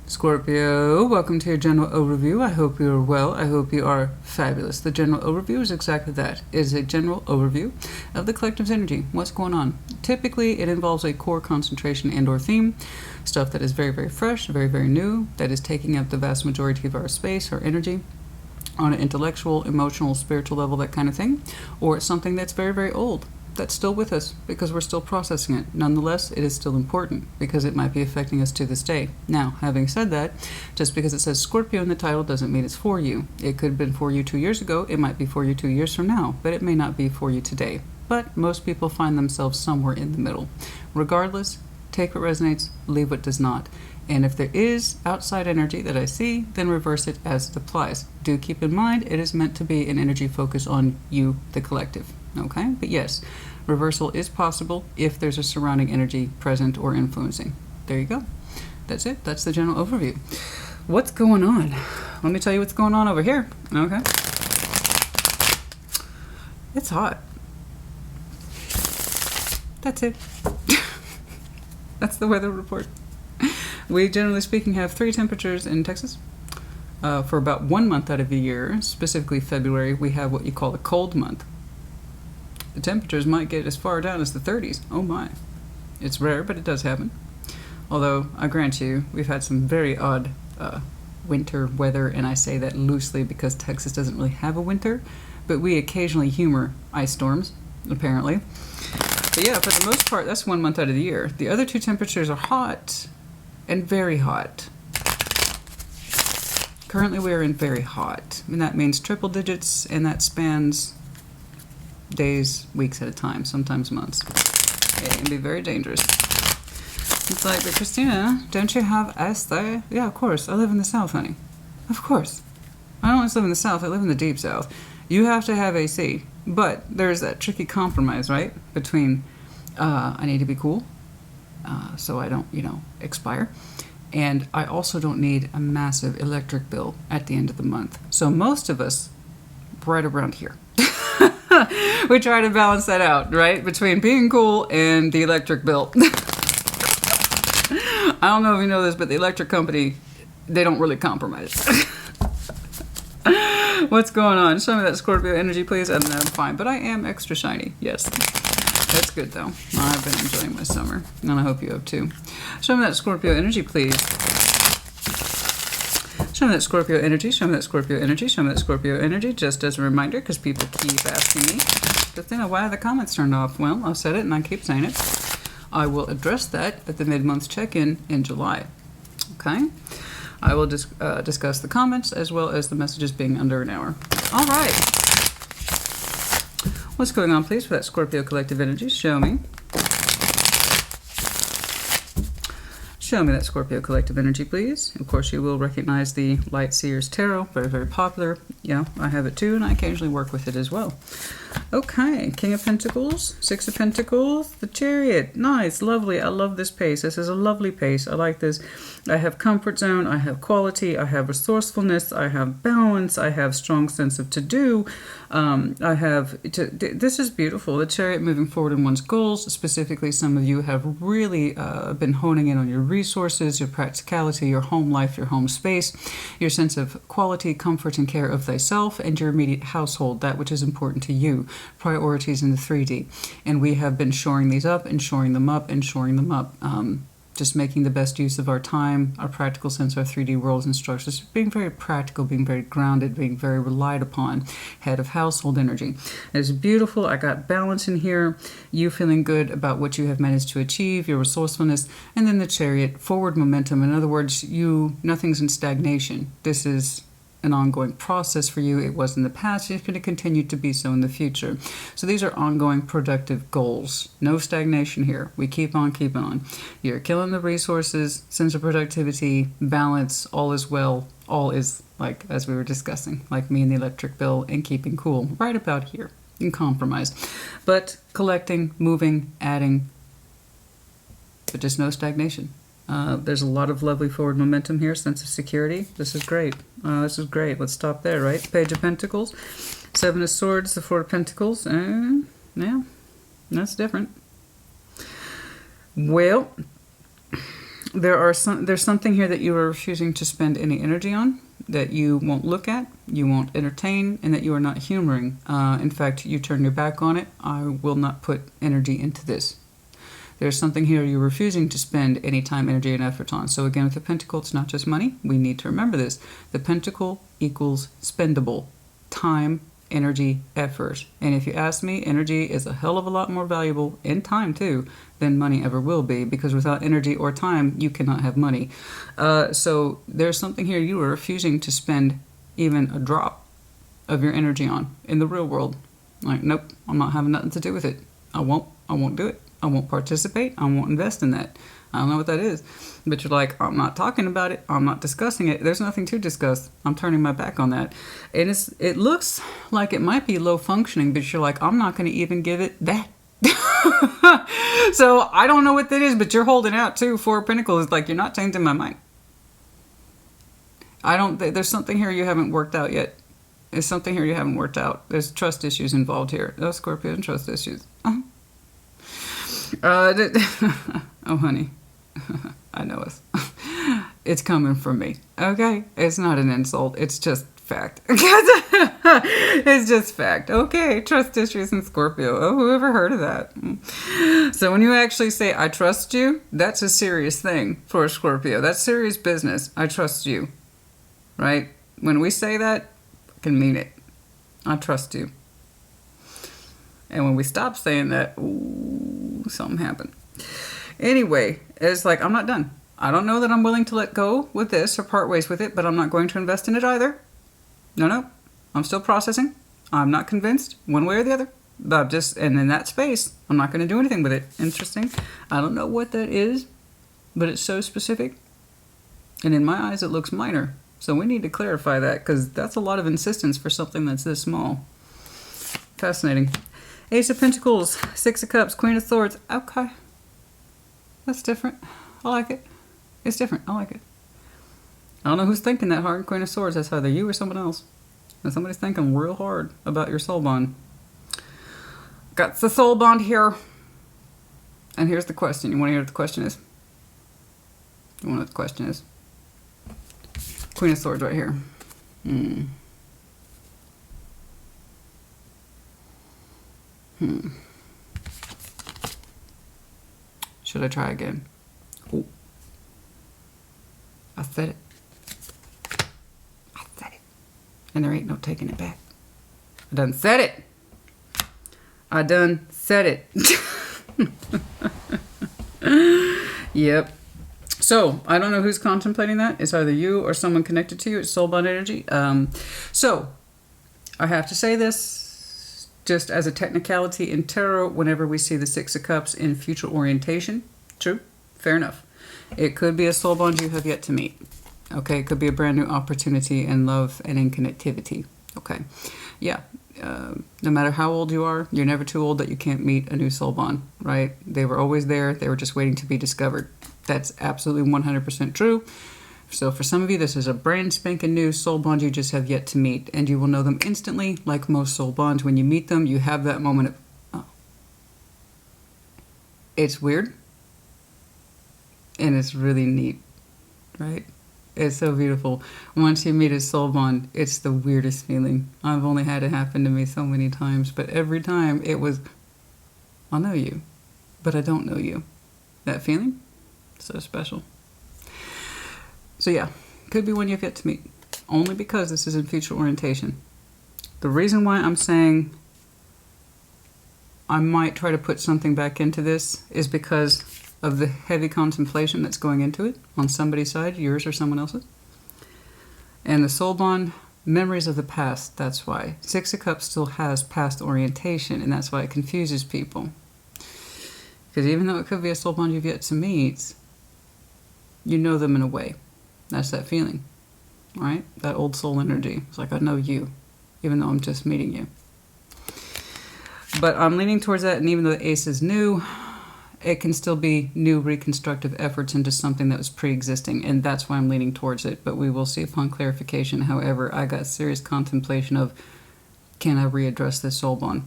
Scorpio, welcome to your general overview. I hope you are well. I hope you are fabulous. The general overview is exactly that. It is a general overview of the collective's energy. What's going on? Typically, it involves a core concentration and or theme. Stuff that is very, very fresh, very, very new, that is taking up the vast majority of our space, our energy, on an intellectual, emotional, spiritual level, that kind of thing. Or it's something that's very, very old, that's still with us because we're still processing it. Nonetheless, it is still important because it might be affecting us to this day. Now, having said that, just because it says Scorpio in the title doesn't mean it's for you. It could have been for you 2 years ago. It might be for you 2 years from now, but it may not be for you today. But most people find themselves somewhere in the middle. Regardless, take what resonates, leave what does not. And if there is outside energy that I see, then reverse it as it applies. Do keep in mind, it is meant to be an energy focus on you, the collective. Okay? But yes, reversal is possible if there's a surrounding energy present or influencing. There you go. That's it. That's the general overview. What's going on? Let me tell you what's going on over here. Okay? It's hot. That's it. That's the weather report. We, generally speaking, have 3 temperatures in Texas. For about 1 month out of the year, specifically February, we have what you call the cold month. The temperatures might get as far down as the 30s. Oh my. It's rare, but it does happen. Although, I grant you, we've had some very odd winter weather, and I say that loosely because Texas doesn't really have a winter, but we occasionally humor ice storms, apparently. But yeah, for the most part, that's 1 month out of the year. The other 2 temperatures are hot and very hot. Currently, we are in very hot, and that means triple digits, and that spans days, weeks at a time, sometimes months. It can be very dangerous. It's like, but Christina, don't you have ice there? Yeah, of course. I live in the South, honey. Of course. I don't just live in the South, I live in the deep South. You have to have AC. But there's that tricky compromise, right? Between, I need to be cool, so I don't, expire. And I also don't need a massive electric bill at the end of the month. So most of us, right around here. We try to balance that out, right? Between being cool and the electric bill. I don't know if you know this, but the electric company, they don't really compromise. What's going on? Show me that Scorpio energy, please. And I'm fine, but I am extra shiny. Yes. That's good, though. I've been enjoying my summer, and I hope you have, too. Show me that Scorpio energy, please. Show me that Scorpio energy, show me that Scorpio energy, show me that Scorpio energy, just as a reminder, because people keep asking me. Christina, why are the comments turned off? Well, I've said it and I keep saying it. I will address that at the mid-month check-in in July. Okay? I will discuss the comments as well as the messages being under an hour. All right. What's going on, please, for that Scorpio collective energy? Show me. Show me that Scorpio collective energy, please. Of course, you will recognize the Light Seers Tarot. Very, very popular. Yeah, I have it too, and I occasionally work with it as well. Okay, King of Pentacles, 6 of Pentacles, the Chariot. Nice, lovely. I love this pace. This is a lovely pace. I like this. I have comfort zone. I have quality. I have resourcefulness. I have balance. I have strong sense of to-do. This is beautiful. The Chariot moving forward in one's goals. Specifically, some of you have really been honing in on your resources, your practicality, your home life, your home space, your sense of quality, comfort, and care of thyself, and your immediate household, that which is important to you. Priorities in the 3D. And we have been shoring these up and shoring them up and shoring them up. Just making the best use of our time, our practical sense, our 3D roles and structures, being very practical, being very grounded, being very relied upon, head of household energy. It's beautiful. I got balance in here, you feeling good about what you have managed to achieve, your resourcefulness, and then the Chariot, forward momentum. In other words, nothing's in stagnation. This is an ongoing process for you. It was in the past. It's going to continue to be so in the future. So these are ongoing productive goals. No stagnation here. We keep on keeping on. You're killing the resources, sense of productivity, balance, all is well. All is, like, as we were discussing, like me and the electric bill, and keeping cool. Right about here. In compromise. But collecting, moving, adding, but just no stagnation. There's a lot of lovely forward momentum here, sense of security. This is great. This is great. Let's stop there, right? Page of Pentacles, 7 of Swords, the 4 of Pentacles. Yeah, that's different. Well, There's something here that you are refusing to spend any energy on, that you won't look at, you won't entertain, and that you are not humoring. In fact, you turn your back on it. I will not put energy into this. There's something here you're refusing to spend any time, energy, and effort on. So again, with the Pentacle, it's not just money. We need to remember this. The Pentacle equals spendable time, energy, effort. And if you ask me, energy is a hell of a lot more valuable, in time too, than money ever will be, because without energy or time, you cannot have money. So there's something here you are refusing to spend even a drop of your energy on in the real world. Like, nope, I'm not having nothing to do with it. I won't do it. I won't participate. I won't invest in that. I don't know what that is. But you're like, I'm not talking about it. I'm not discussing it. There's nothing to discuss. I'm turning my back on that. And it looks like it might be low functioning, but you're like, I'm not going to even give it that. So I don't know what that is, but you're holding out too. Four of Pentacles. Like, you're not changing my mind. There's something here you haven't worked out yet. There's something here you haven't worked out. There's trust issues involved here. Oh, Scorpio, and trust issues. Oh, honey. I know it. It's coming from me. Okay? It's not an insult. It's just fact. It's just fact. Okay, trust issues in Scorpio. Oh, whoever heard of that? So when you actually say, I trust you, that's a serious thing for a Scorpio. That's serious business. I trust you. Right? When we say that, I can mean it. I trust you. And when we stop saying that, ooh, something happened. Anyway, it's like, I'm not done. I don't know that I'm willing to let go with this or part ways with it, but I'm not going to invest in it either. No. I'm still processing. I'm not convinced one way or the other. But and in that space, I'm not going to do anything with it. Interesting. I don't know what that is, but it's so specific. And in my eyes, it looks minor. So we need to clarify that, because that's a lot of insistence for something that's this small. Fascinating. Ace of Pentacles, Six of Cups, Queen of Swords. Okay. That's different. I like it. It's different. I like it. I don't know who's thinking that hard. Queen of Swords, that's either you or someone else. And somebody's thinking real hard about your soul bond. Got the soul bond here. And here's the question. You want to hear what the question is? You want to know what the question is? Queen of Swords right here. Should I try again? Oh. I said it. I said it. And there ain't no taking it back. I done said it. I done said it. Yep. So, I don't know who's contemplating that. It's either you or someone connected to you. It's soul bond energy. So, I have to say this just as a technicality in tarot. Whenever we see the Six of Cups in future orientation, true, fair enough. It could be a soul bond you have yet to meet. Okay, it could be a brand new opportunity in love and in connectivity. Okay, yeah. No matter how old you are, you're never too old that you can't meet a new soul bond, right? They were always there. They were just waiting to be discovered. That's absolutely 100% true. So for some of you, this is a brand spanking new soul bond you just have yet to meet, and you will know them instantly. Like most soul bonds, when you meet them, you have that moment of, oh. It's weird, and it's really neat, right? It's so beautiful. Once you meet a soul bond, it's the weirdest feeling. I've only had it happen to me so many times, but every time it was, I know you, but I don't know you. That feeling, so special. So yeah, could be one you've yet to meet, only because this is in future orientation. The reason why I'm saying I might try to put something back into this is because of the heavy contemplation that's going into it on somebody's side, yours or someone else's. And the soul bond, memories of the past, that's why. Six of Cups still has past orientation, and that's why it confuses people. Because even though it could be a soul bond you've yet to meet, you know them in a way. That's that feeling, right? That old soul energy. It's like, I know you, even though I'm just meeting you. But I'm leaning towards that, and even though the Ace is new, it can still be new reconstructive efforts into something that was pre-existing, and that's why I'm leaning towards it. But we will see upon clarification. However, I got serious contemplation of, can I readdress this soul bond?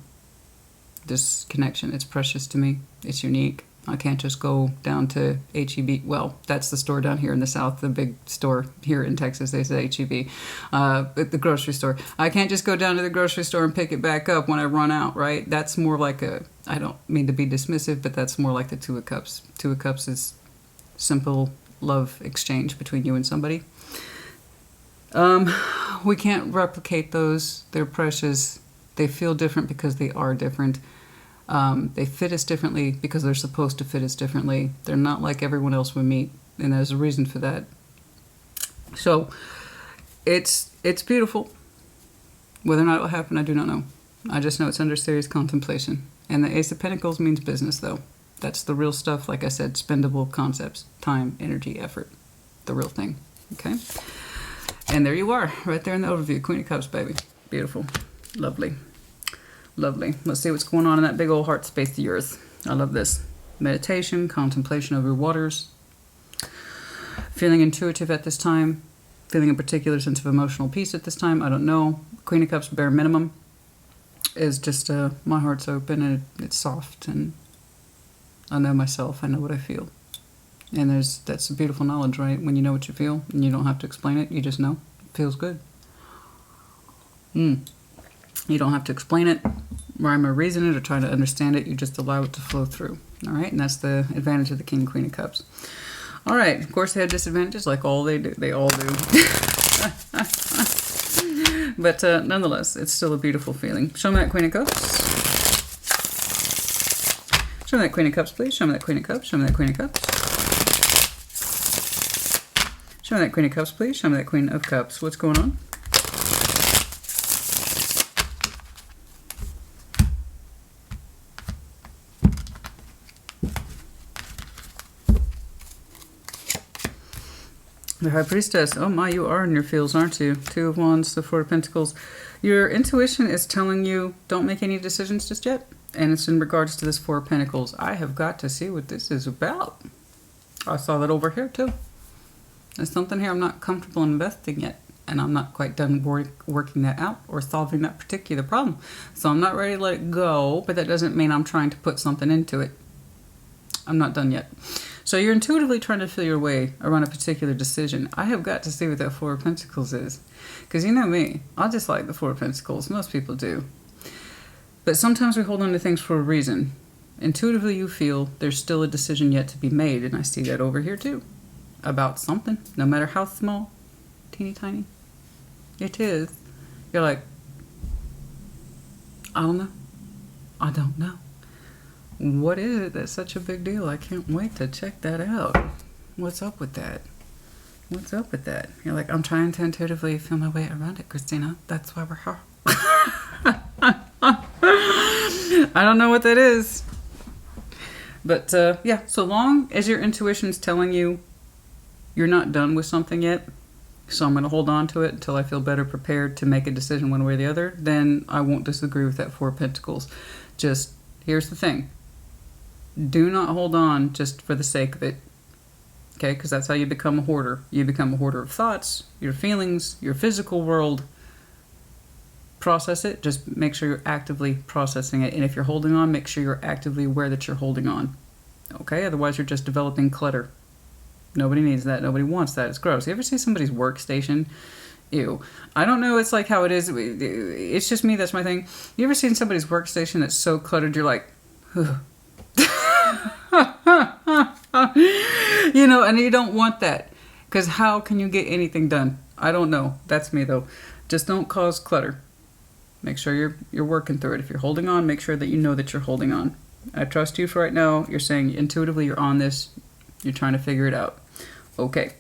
This connection, it's precious to me. It's unique. I can't just go down to H-E-B. Well, that's the store down here in the South, the big store here in Texas. They say H-E-B, at the grocery store. I can't just go down to the grocery store and pick it back up when I run out, right? That's more like a, I don't mean to be dismissive, but that's more like the Two of Cups. Two of Cups is simple love exchange between you and somebody. We can't replicate those. They're precious. They feel different because they are different. They fit us differently because they're supposed to fit us differently. They're not like everyone else we meet, and there's a reason for that. So it's beautiful. Whether or not it will happen, I do not know. I just know it's under serious contemplation. And the Ace of Pentacles means business, though. That's the real stuff. Like I said, spendable concepts, time, energy, effort, the real thing. Okay? And there you are, right there in the overview. Queen of Cups, baby. Beautiful. Lovely. Lovely. Let's see what's going on in that big old heart space of yours. I love this. Meditation, contemplation over waters. Feeling intuitive at this time. Feeling a particular sense of emotional peace at this time. I don't know. Queen of Cups, bare minimum, is just my heart's open and it's soft. And I know myself. I know what I feel. And that's a beautiful knowledge, right? When you know what you feel and you don't have to explain it. You just know. It feels good. You don't have to explain it, rhyme or reason it, or try to understand it. You just allow it to flow through. All right, and that's the advantage of the King and Queen of Cups. All right, of course they have disadvantages, like all they do. They all do. But nonetheless, it's still a beautiful feeling. Show me that Queen of Cups. Show me that Queen of Cups, please. Show me that Queen of Cups. Show me that Queen of Cups. Show me that Queen of Cups, please. Show me that Queen of Cups. What's going on? The High Priestess. Oh my, you are in your feels, aren't you? Two of Wands, the Four of Pentacles. Your intuition is telling you don't make any decisions just yet. And it's in regards to this Four of Pentacles. I have got to see what this is about. I saw that over here too. There's something here I'm not comfortable investing yet. And I'm not quite done working that out or solving that particular problem. So I'm not ready to let it go. But that doesn't mean I'm trying to put something into it. I'm not done yet. So you're intuitively trying to feel your way around a particular decision. I have got to see what that Four of Pentacles is. Because you know me, I just like the Four of Pentacles. Most people do. But sometimes we hold on to things for a reason. Intuitively you feel there's still a decision yet to be made. And I see that over here too. About something. No matter how small, teeny tiny it is. You're like, I don't know. I don't know. What is it that's such a big deal? I can't wait to check that out. What's up with that? What's up with that? You're like, I'm trying to intuitively feel my way around it, Christina. That's why we're here. I don't know what that is. But yeah, so long as your intuition's telling you you're not done with something yet, so I'm going to hold on to it until I feel better prepared to make a decision one way or the other, then I won't disagree with that Four of Pentacles. Just, here's the thing. Do not hold on just for the sake of it. Okay, because that's how you become a hoarder. You become a hoarder of thoughts, your feelings, your physical world. Process it. Just make sure you're actively processing it. And if you're holding on, make sure you're actively aware that you're holding on. Okay, otherwise you're just developing clutter. Nobody needs that. Nobody wants that. It's gross. You ever see somebody's workstation? Ew. I don't know. It's like how it is. It's just me. That's my thing. You ever seen somebody's workstation that's so cluttered you're like, ugh. You know, and you don't want that. Because how can you get anything done? I don't know. That's me, though. Just don't cause clutter. Make sure you're working through it. If you're holding on, make sure that you know that you're holding on. I trust you for right now. You're saying intuitively you're on this. You're trying to figure it out. Okay.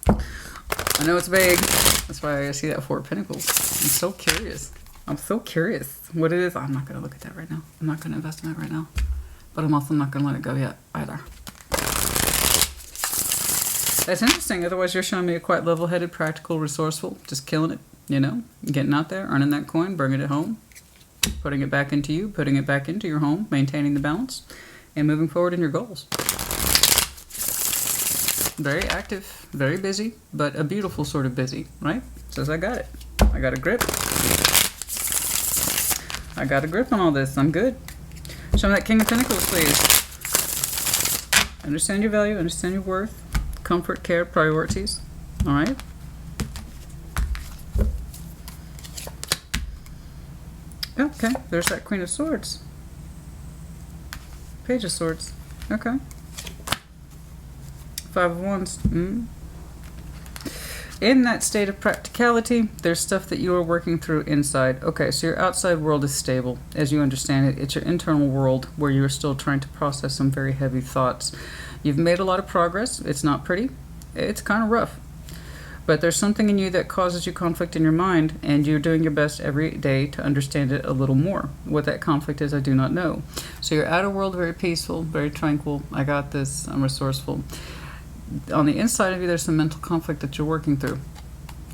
I know it's vague. That's why I see that Four of Pentacles. I'm so curious. I'm so curious what it is. I'm not going to look at that right now. I'm not going to invest in that right now. But I'm also not going to let it go yet either. That's interesting. Otherwise, you're showing me a quite level-headed, practical, resourceful, just killing it, you know, getting out there, earning that coin, bringing it home, putting it back into you, putting it back into your home, maintaining the balance, and moving forward in your goals. Very active, very busy, but a beautiful sort of busy, right? Says I got it. I got a grip. I got a grip on all this. I'm good. Show me that King of Pentacles, please. Understand your value, understand your worth, comfort, care, priorities. All right? Okay, there's that Queen of Swords. Page of Swords. Okay. Five of Wands. In that state of practicality, there's stuff that you are working through inside. Okay, so your outside world is stable, as you understand it. It's your internal world where you are still trying to process some very heavy thoughts. You've made a lot of progress. It's not pretty. It's kind of rough. But there's something in you that causes you conflict in your mind, and you're doing your best every day to understand it a little more. What that conflict is, I do not know. So your outer world, very peaceful, very tranquil. I got this. I'm resourceful. On the inside of you, there's some mental conflict that you're working through.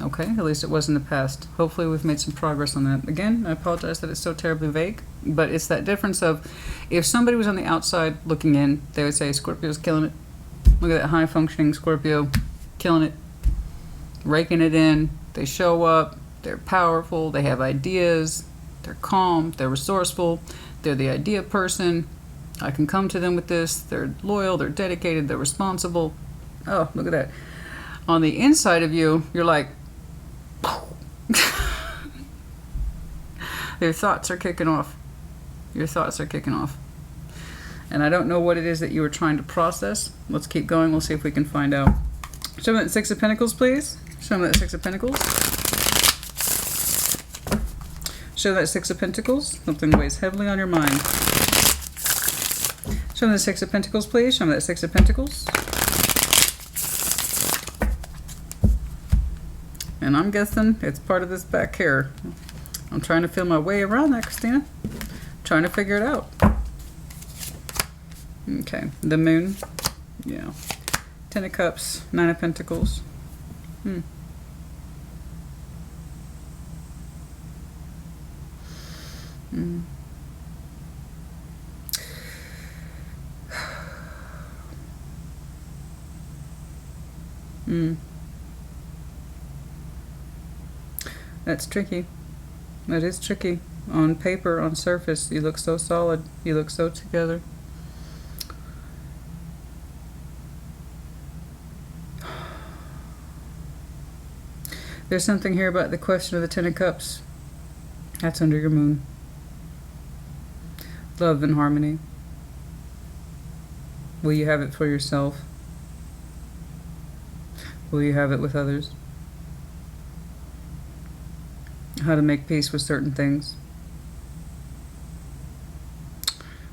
Okay, at least it was in the past. Hopefully we've made some progress on that. Again, I apologize that it's so terribly vague, but it's that difference of, if somebody was on the outside looking in, they would say, Scorpio's killing it. Look at that high-functioning Scorpio, killing it, raking it in. They show up, they're powerful, they have ideas, they're calm, they're resourceful, they're the idea person. I can come to them with this. They're loyal, they're dedicated, they're responsible. Oh, look at that. On the inside of you, you're like, your thoughts are kicking off. Your thoughts are kicking off. And I don't know what it is that you were trying to process. Let's keep going. We'll see if we can find out. Show me that Six of Pentacles, please. Show me that Six of Pentacles. Show that Six of Pentacles. Something weighs heavily on your mind. Show me the Six of Pentacles, please. Show me that Six of Pentacles. And I'm guessing it's part of this back here. I'm trying to feel my way around that, Christina. Trying to figure it out. Okay, the Moon. Yeah. Ten of Cups, Nine of Pentacles. That's tricky. That is tricky. On paper, on surface, you look so solid. You look so together. There's something here about the question of the Ten of Cups. That's under your moon. Love and harmony. Will you have it for yourself? Will you have it with others? How to make peace with certain things.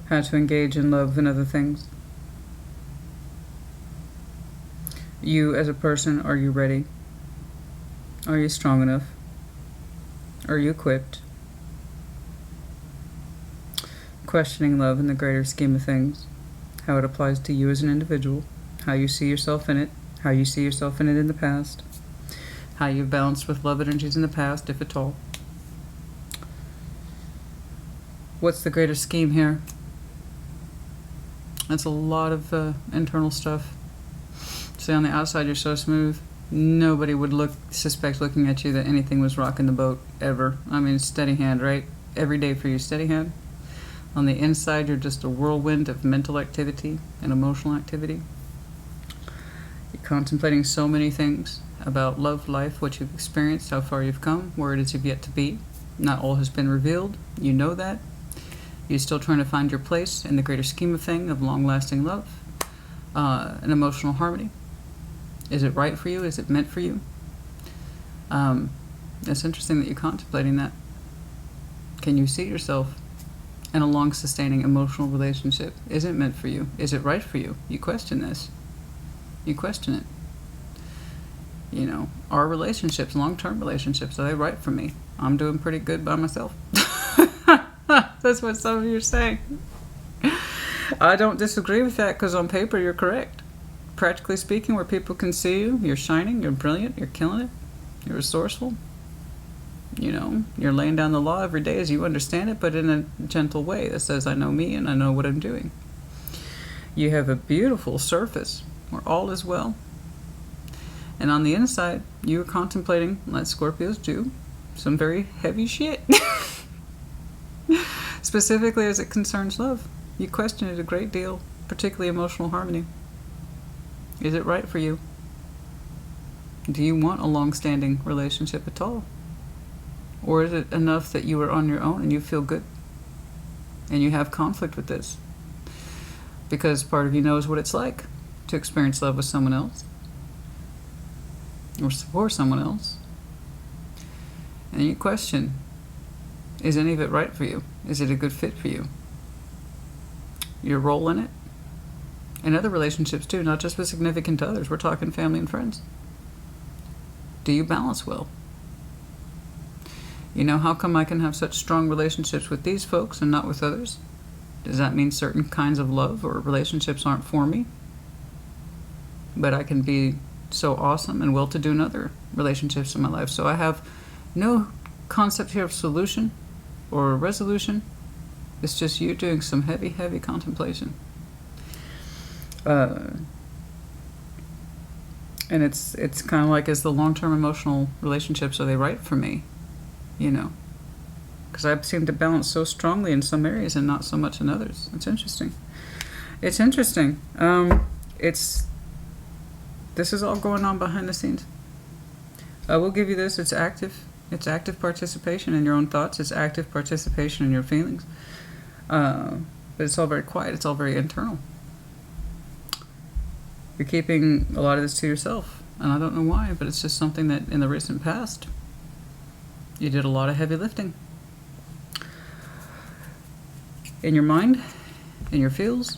How to engage in love and other things. You as a person, are you ready? Are you strong enough? Are you equipped? Questioning love in the greater scheme of things. How it applies to you as an individual. How you see yourself in it. How you see yourself in it in the past. How you've balanced with love energies in the past, if at all. What's the greater scheme here? That's a lot of internal stuff. See, on the outside you're so smooth. Nobody would suspect looking at you that anything was rocking the boat, ever. I mean, steady hand, right? Every day for you, steady hand. On the inside, you're just a whirlwind of mental activity and emotional activity. You're contemplating so many things about love, life, what you've experienced, how far you've come, where it is you've yet to be. Not all has been revealed. You know that. You're still trying to find your place in the greater scheme of things of long-lasting love and emotional harmony. Is it right for you? Is it meant for you? It's interesting that you're contemplating that. Can you see yourself in a long-sustaining emotional relationship? Is it meant for you? Is it right for you? You question this. You question it. You know, our relationships, long-term relationships, are they right for me? I'm doing pretty good by myself. That's what some of you are saying. I don't disagree with that, because on paper you're correct. Practically speaking, where people can see you, you're shining, you're brilliant, you're killing it, you're resourceful. You know, you're laying down the law every day as you understand it, but in a gentle way that says, I know me and I know what I'm doing. You have a beautiful surface where all is well. And on the inside, you are contemplating, like Scorpios do, some very heavy shit. Specifically as it concerns love. You question it a great deal, particularly emotional harmony. Is it right for you? Do you want a long-standing relationship at all? Or is it enough that you are on your own and you feel good? And you have conflict with this? Because part of you knows what it's like to experience love with someone else. Or for someone else. And you question, is any of it right for you? Is it a good fit for you? Your role in it? In other relationships too, not just with significant others. We're talking family and friends. Do you balance well? You know, how come I can have such strong relationships with these folks and not with others? Does that mean certain kinds of love or relationships aren't for me? But I can be so awesome and well-to-do in other relationships in my life. So I have no concept here of solution or resolution. It's just you doing some heavy, heavy contemplation. And it's kind of like, is the long-term emotional relationships, are they right for me? You know, because I seem to balance so strongly in some areas and not so much in others. It's interesting. It's interesting. This is all going on behind the scenes. I will give you this. It's active. It's active participation in your own thoughts. It's active participation in your feelings. But it's all very quiet. It's all very internal. You're keeping a lot of this to yourself. And I don't know why, but it's just something that in the recent past, you did a lot of heavy lifting. In your mind, in your feels.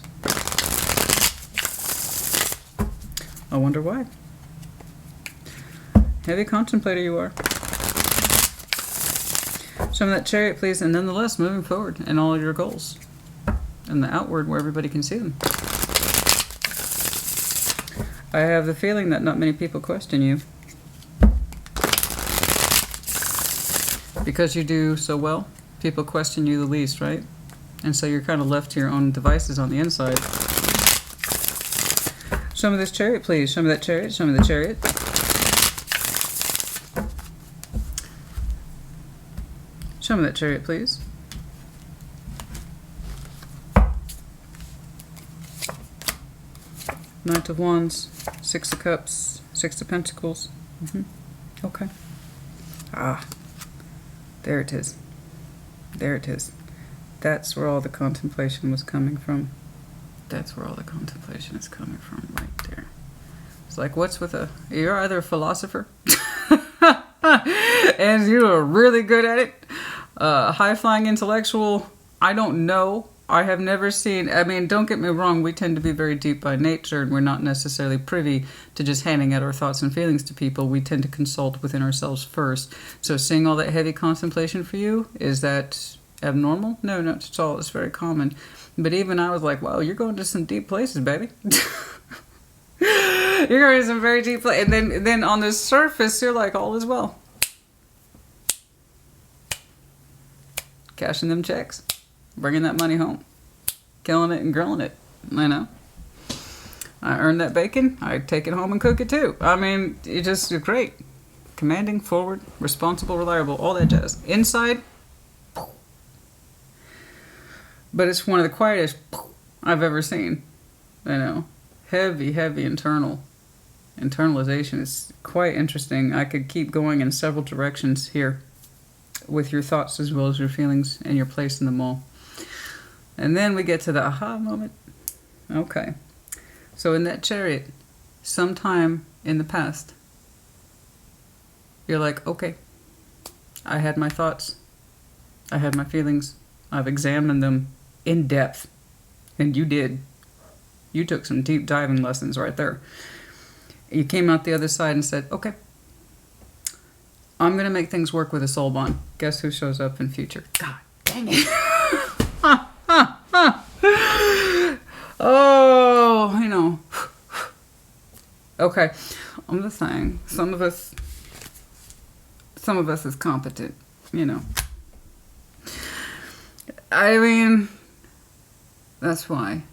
I wonder why. Heavy contemplator you are. Show me that Chariot, please, and nonetheless, moving forward in all of your goals. And the outward where everybody can see them. I have the feeling that not many people question you. Because you do so well, people question you the least, right? And so you're kind of left to your own devices on the inside. Show me this Chariot, please. Show me that Chariot. Show me the Chariot. Show me that Chariot, please. Knight of Wands, Six of Cups, Six of Pentacles. Okay. Ah. There it is. There it is. That's where all the contemplation was coming from. That's where all the contemplation is coming from, right there. It's like, what's with a... You're either a philosopher, and you are really good at it. High-flying intellectual, I don't know. I have never seen... I mean, don't get me wrong, we tend to be very deep by nature, and we're not necessarily privy to just handing out our thoughts and feelings to people. We tend to consult within ourselves first. So seeing all that heavy contemplation for you, is that abnormal? No, not at all. It's very common. But even I was like, wow, you're going to some deep places, baby. You're going to some very deep places. And then on the surface, you're like, all is well. Cashing them checks. Bringing that money home. Killing it and grilling it. You know. I earned that bacon. I take it home and cook it too. I mean, you're great. Commanding, forward, responsible, reliable, all that jazz. Inside, but it's one of the quietest I've ever seen. You know. Heavy, heavy internalization is quite interesting. I could keep going in several directions here with your thoughts as well as your feelings and your place in them all. And then we get to the aha moment. Okay. So in that Chariot, sometime in the past, you're like, okay, I had my thoughts. I had my feelings. I've examined them in depth. And you did. You took some deep diving lessons right there. You came out the other side and said, okay, I'm going to make things work with a soul bond. Guess who shows up in future? God dang it. Oh, you know. Okay. I'm just saying, some of us is competent, you know. I mean, that's why.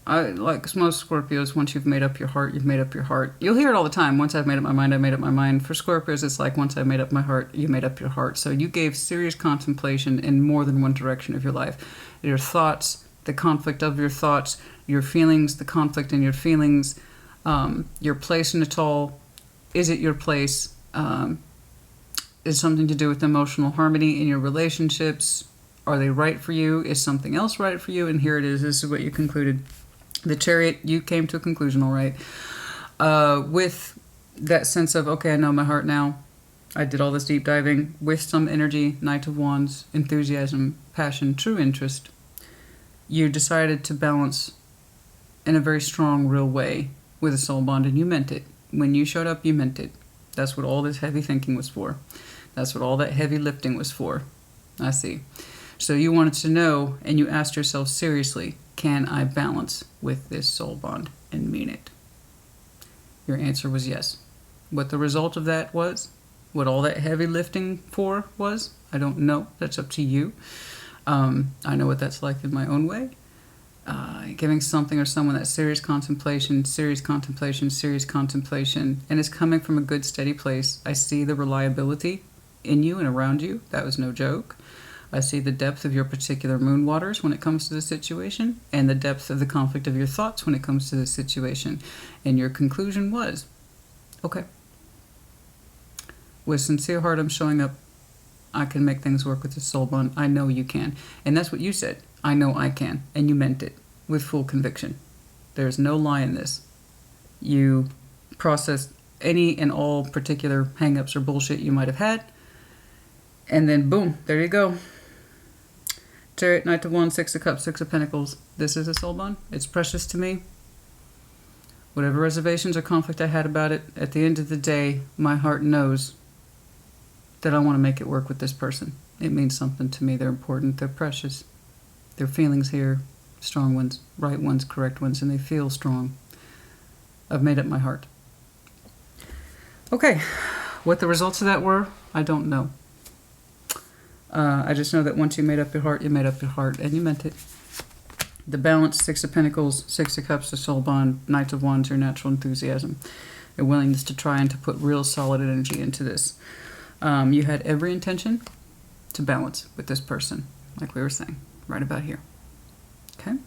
Like most Scorpios, once you've made up your heart, you've made up your heart. You'll hear it all the time. Once I've made up my mind, I made up my mind. For Scorpios, it's like, once I've made up my heart, you made up your heart. So you gave serious contemplation in more than one direction of your life. Your thoughts, the conflict of your thoughts, your feelings, the conflict in your feelings, Your place in it all. Is it your place? Is something to do with emotional harmony in your relationships? Are they right for you? Is something else right for you? And here it is. This is what you concluded. The Chariot, you came to a conclusion, all right. With that sense of, okay, I know my heart now. I did all this deep diving with some energy, Knight of Wands, enthusiasm, passion, true interest. You decided to balance in a very strong, real way with a soul bond, and you meant it. When you showed up, you meant it. That's what all this heavy thinking was for. That's what all that heavy lifting was for. I see. So you wanted to know, and you asked yourself seriously, can I balance with this soul bond and mean it? Your answer was yes. What the result of that was, what all that heavy lifting for was, I don't know. That's up to you. I know what that's like in my own way. Giving something or someone that serious contemplation, serious contemplation, serious contemplation, and it's coming from a good, steady place. I see the reliability in you and around you. That was no joke. I see the depth of your particular moon waters when it comes to the situation, and the depth of the conflict of your thoughts when it comes to the situation. And your conclusion was, okay, with sincere heart, I'm showing up. I can make things work with the soul bond. I know you can. And that's what you said. I know I can. And you meant it with full conviction. There's no lie in this. You processed any and all particular hang-ups or bullshit you might have had. And then boom, there you go. Chariot, Knight of Wands, Six of Cups, Six of Pentacles. This is a soul bond. It's precious to me. Whatever reservations or conflict I had about it, at the end of the day, my heart knows that I want to make it work with this person. It means something to me. They're important. They're precious. Their feelings here, strong ones, right ones, correct ones, and they feel strong. I've made up my heart. Okay, what the results of that were, I don't know. I just know that once you made up your heart, you made up your heart, and you meant it. The balance, Six of Pentacles, Six of Cups, the soul bond, Knight of Wands, your natural enthusiasm, your willingness to try and to put real solid energy into this. You had every intention to balance with this person, like we were saying, right about here. Okay?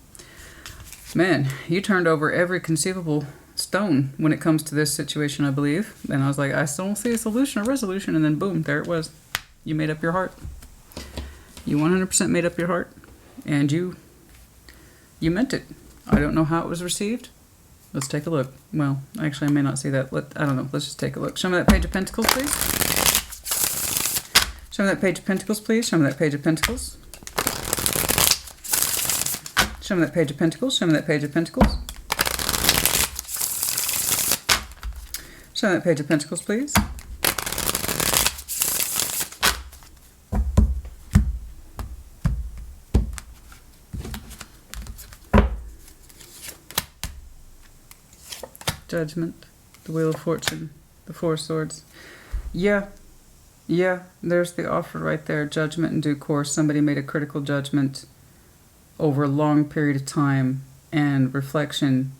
Man, you turned over every conceivable stone when it comes to this situation, I believe. And I was like, I still don't see a solution or resolution. And then boom, there it was. You made up your heart. You 100% made up your heart. And you meant it. I don't know how it was received. Let's take a look. Well, actually, I may not see that. I don't know. Let's just take a look. Show me that Page of Pentacles, please. Show me that Page of Pentacles, please. Show me that Page of Pentacles. Show me that Page of Pentacles. Show me that Page of Pentacles. Show me that Page of Pentacles, please. Judgment, the Wheel of Fortune, the Four of Swords. Yeah, there's the offer right there. Judgment in due course. Somebody made a critical judgment over a long period of time and reflection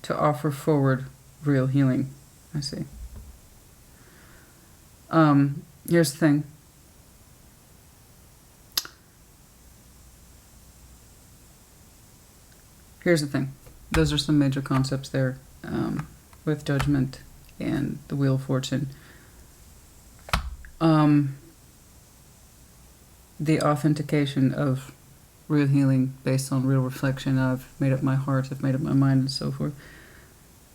to offer forward real healing. I see. Here's the thing. Those are some major concepts there. With Judgment and the Wheel of Fortune. The authentication of real healing based on real reflection. I've made up my heart, I've made up my mind, and so forth.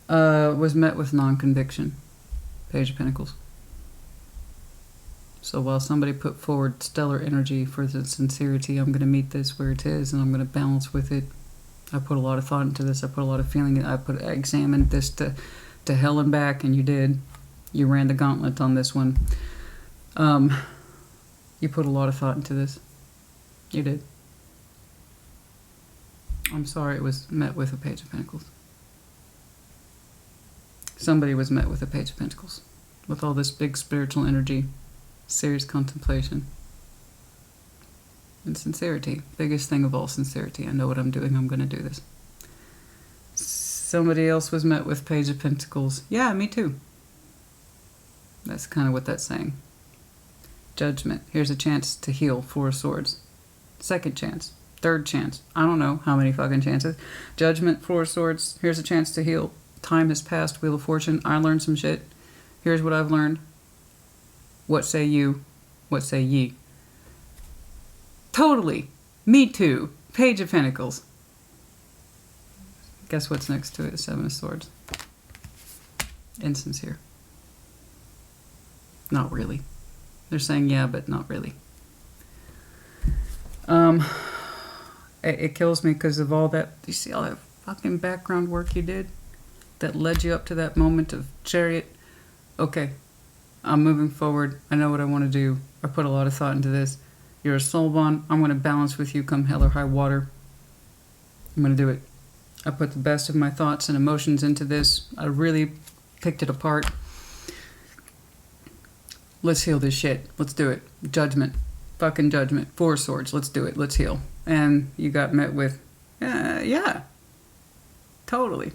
Was met with non-conviction. Page of Pentacles. So while somebody put forward stellar energy for the sincerity, I'm going to meet this where it is, and I'm going to balance with it. I put a lot of thought into this. I put a lot of feeling. I examined this to hell and back, and you did. You ran the gauntlet on this one. You put a lot of thought into this. You did. I'm sorry it was met with a Page of Pentacles. Somebody was met with a Page of Pentacles. With all this big spiritual energy, serious contemplation, and sincerity. Biggest thing of all, sincerity. I know what I'm doing. I'm going to do this. Somebody else was met with Page of Pentacles. Yeah, me too. That's kind of what that's saying. Judgment. Here's a chance to heal. Four of Swords. Second chance. Third chance. I don't know how many fucking chances. Judgment. Four of Swords. Here's a chance to heal. Time has passed. Wheel of Fortune. I learned some shit. Here's what I've learned. What say you? What say ye? Totally. Me too. Page of Pentacles. Guess what's next to it? Seven of Swords. Insincere. Not really. They're saying yeah, but not really. It kills me because of all that. You see all that fucking background work you did that led you up to that moment of Chariot? Okay, I'm moving forward. I know what I want to do. I put a lot of thought into this. You're a soul bond. I'm going to balance with you come hell or high water. I'm going to do it. I put the best of my thoughts and emotions into this. I really picked it apart. Let's heal this shit. Let's do it. Judgment. Fucking judgment. Four of Swords. Let's do it. Let's heal. And you got met with, yeah. Totally.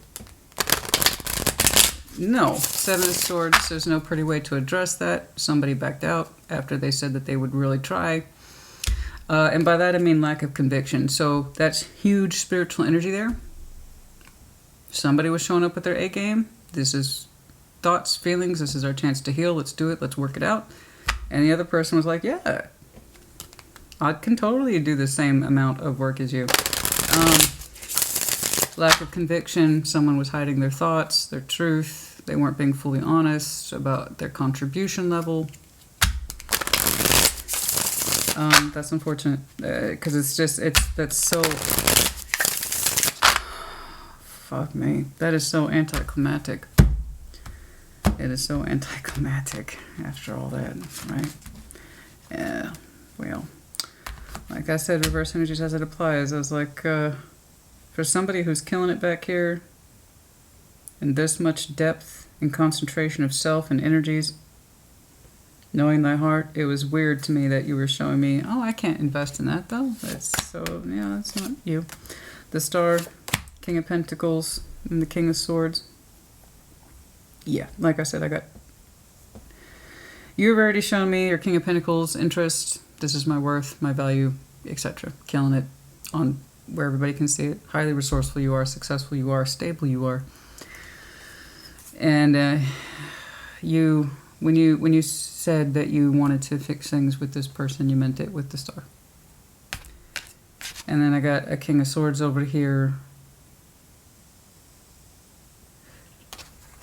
No. Seven of Swords. There's no pretty way to address that. Somebody backed out after they said that they would really try. And by that I mean lack of conviction. So that's huge spiritual energy there. Somebody was showing up with their A game. This is thoughts, feelings. This is our chance to heal. Let's do it. Let's work it out. And the other person was like, yeah, I can totally do the same amount of work as you. Lack of conviction. Someone was hiding their thoughts, their truth. They weren't being fully honest about their contribution level. That's unfortunate because that's so, fuck me. That is so anticlimactic. It is so anticlimactic after all that, right? Yeah, well, like I said, reverse energies as it applies. I was like, for somebody who's killing it back here in this much depth and concentration of self and energies, knowing thy heart, it was weird to me that you were showing me, oh, I can't invest in that though. That's so, yeah, that's not you. The Star, King of Pentacles, and the King of Swords. Yeah, like I said, you've already shown me your King of Pentacles interest. This is my worth, my value, etc. Killing it on where everybody can see it. Highly resourceful you are, successful you are, stable you are. And when you said that you wanted to fix things with this person, you meant it with the Star. And then I got a King of Swords over here.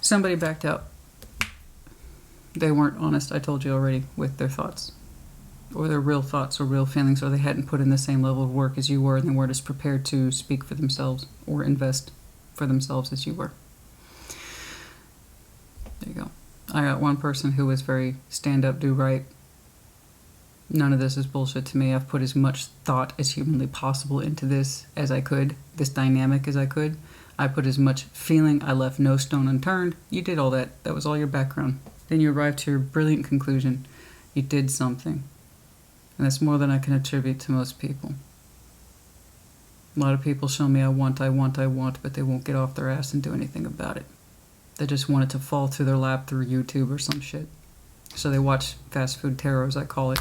Somebody backed out. They weren't honest, I told you already, with their thoughts. Or their real thoughts or real feelings, or they hadn't put in the same level of work as you were, and they weren't as prepared to speak for themselves or invest for themselves as you were. There you go. I got one person who was very stand up, do right. None of this is bullshit to me. I've put as much thought as humanly possible into this as I could, this dynamic as I could. I put as much feeling. I left no stone unturned. You did all that. That was all your background. Then you arrived to your brilliant conclusion. You did something. And that's more than I can attribute to most people. A lot of people show me I want, but they won't get off their ass and do anything about it. They just want it to fall through their lap through YouTube or some shit. So they watch fast food tarot, as I call it.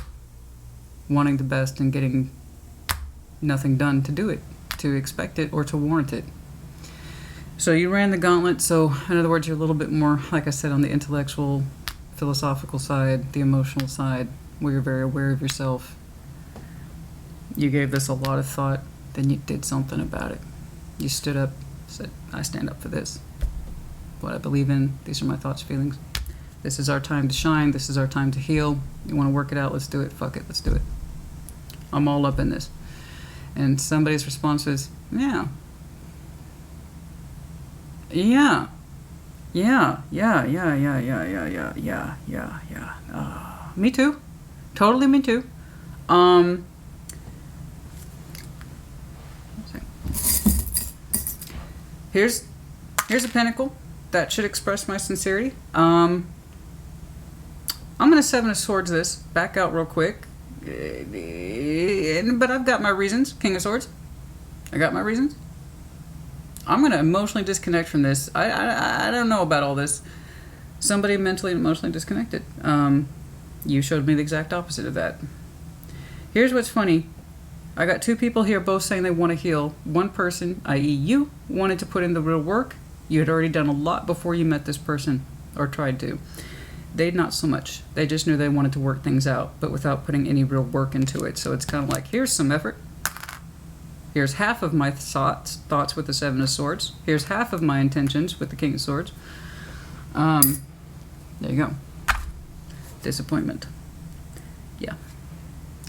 Wanting the best and getting nothing done to do it, to expect it, or to warrant it. So you ran the gauntlet. So in other words, you're a little bit more, like I said, on the intellectual, philosophical side, the emotional side, where you're very aware of yourself. You gave this a lot of thought, then you did something about it. You stood up, said, I stand up for this. What I believe in, these are my thoughts, feelings. This is our time to shine, this is our time to heal. You want to work it out, let's do it, fuck it, let's do it. I'm all up in this. And somebody's response is, yeah. Me too. Totally me too. Here's a pentacle that should express my sincerity. I'm gonna Seven of Swords this, back out real quick. But I've got my reasons. King of Swords. I got my reasons. I'm gonna emotionally disconnect from this. I don't know about all this. Somebody mentally and emotionally disconnected. You showed me the exact opposite of that. Here's what's funny. I got two people here both saying they want to heal. One person, i.e. you, wanted to put in the real work You had already done a lot before you met this person, or tried to. They not so much. They just knew they wanted to work things out, but without putting any real work into it. So it's kind of like, here's some effort. Here's half of my thoughts with the Seven of Swords. Here's half of my intentions with the King of Swords. There you go. Disappointment. Yeah.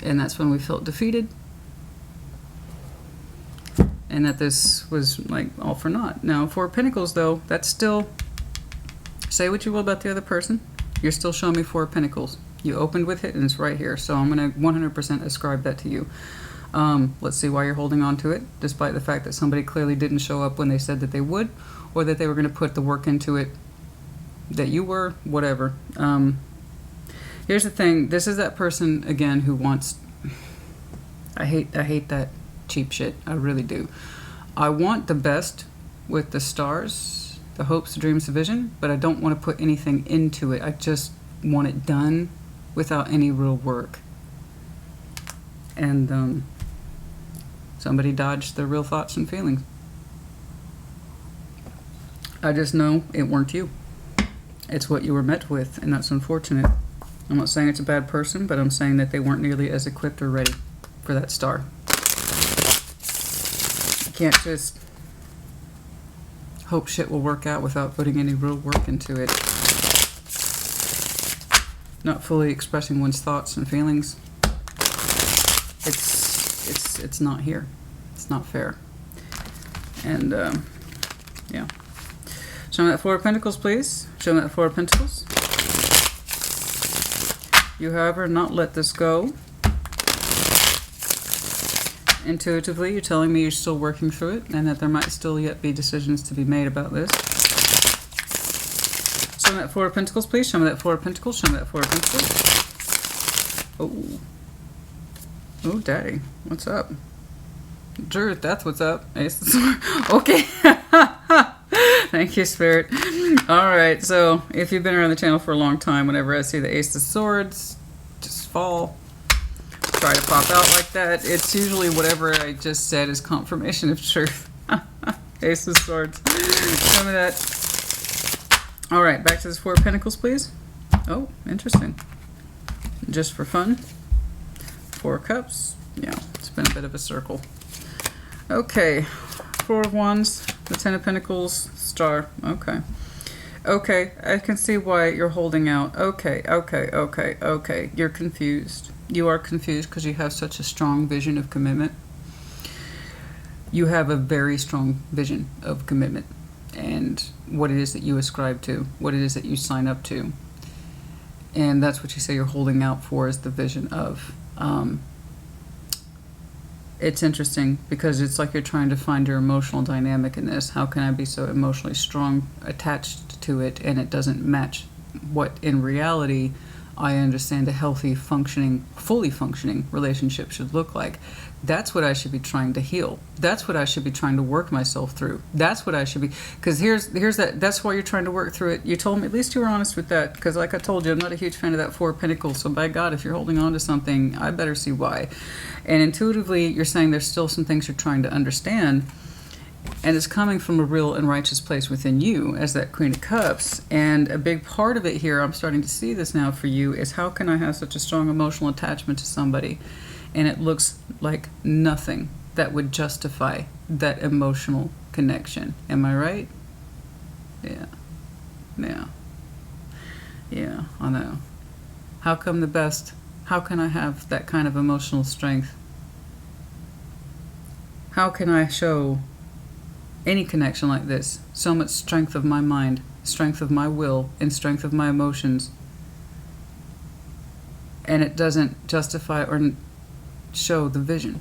And that's when we felt defeated. And that this was like all for naught. Now, Four of Pentacles, though, that's still, say what you will about the other person, you're still showing me Four of Pentacles. You opened with it and it's right here. So I'm going to 100% ascribe that to you. Let's see why you're holding on to it, despite the fact that somebody clearly didn't show up when they said that they would, or that they were going to put the work into it that you were, whatever. Here's the thing. This is that person, again, who wants... I hate that cheap shit. I really do. I want the best with the stars, the hopes, the dreams, the vision, but I don't want to put anything into it. I just want it done without any real work. And somebody dodged their real thoughts and feelings. I just know it weren't you. It's what you were met with, and that's unfortunate. I'm not saying it's a bad person, but I'm saying that they weren't nearly as equipped or ready for that star. You can't just hope shit will work out without putting any real work into it. Not fully expressing one's thoughts and feelings. It's not here. It's not fair. And yeah. Show me that Four of Pentacles, please. Show me that Four of Pentacles. You, however, not let this go. Intuitively, you're telling me you're still working through it, and that there might still yet be decisions to be made about this. Show me that Four of Pentacles, please. Show me that Four of Pentacles. Show me that Four of Pentacles. Oh. Oh, Daddy. What's up? Judith, that's what's up. Ace of Swords. Okay. Thank you, Spirit. Alright, so if you've been around the channel for a long time, whenever I see the Ace of Swords just fall, try to pop out like that, it's usually whatever I just said is confirmation of truth. Ace of Swords. Show me that. Alright, back to this Four of Pentacles, please. Oh, interesting. Just for fun. Four of Cups. Yeah, it's been a bit of a circle. Okay. Four of Wands. The Ten of Pentacles. Star. Okay. Okay, I can see why you're holding out. Okay. You're confused. You are confused because you have such a strong vision of commitment. You have a very strong vision of commitment and what it is that you ascribe to, what it is that you sign up to. And that's what you say you're holding out for, is the vision of. It's interesting because it's like you're trying to find your emotional dynamic in this. How can I be so emotionally strong attached to it and it doesn't match what in reality I understand a healthy, functioning, fully functioning relationship should look like? That's what I should be trying to heal. That's what I should be trying to work myself through. That's what I should be, because here's that. That's why you're trying to work through it. You told me, at least you were honest with that, because like I told you, I'm not a huge fan of that Four of Pentacles. So by God, if you're holding on to something, I better see why. And intuitively, you're saying there's still some things you're trying to understand, and it's coming from a real and righteous place within you as that Queen of Cups. And a big part of it here, I'm starting to see this now for you, is how can I have such a strong emotional attachment to somebody and it looks like nothing that would justify that emotional connection? Am I right? Yeah. I know. How come the best? How can I have that kind of emotional strength? How can I show any connection like this so much strength of my mind, strength of my will, and strength of my emotions, and it doesn't justify or show the vision?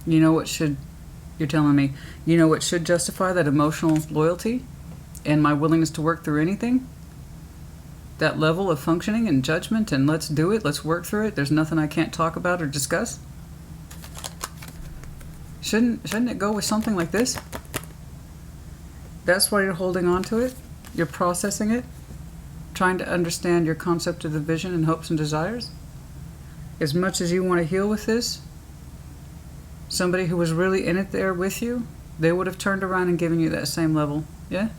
You know what should, you're telling me, you know what should justify that emotional loyalty and my willingness to work through anything? That level of functioning and judgment and let's do it, let's work through it, there's nothing I can't talk about or discuss? Shouldn't it go with something like this? That's why you're holding on to it? You're processing it? Trying to understand your concept of the vision and hopes and desires? As much as you want to heal with this, somebody who was really in it there with you they would have turned around and given you that same level. Yeah?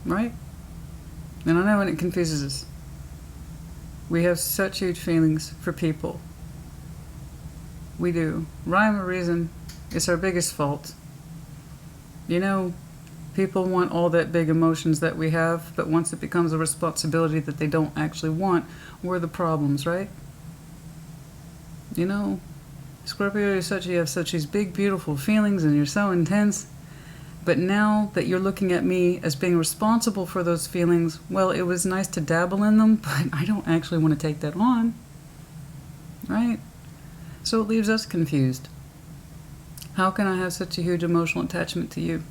Right? And I know, and it confuses us. We have such huge feelings for people. We do. Rhyme or reason, it's our biggest fault. You know, people want all that big emotions that we have, but once it becomes a responsibility that they don't actually want, we're the problems, right? You know, Scorpio, you have such these big, beautiful feelings, and you're so intense. But now that you're looking at me as being responsible for those feelings, well, it was nice to dabble in them, but I don't actually want to take that on. Right? So it leaves us confused. How can I have such a huge emotional attachment to you?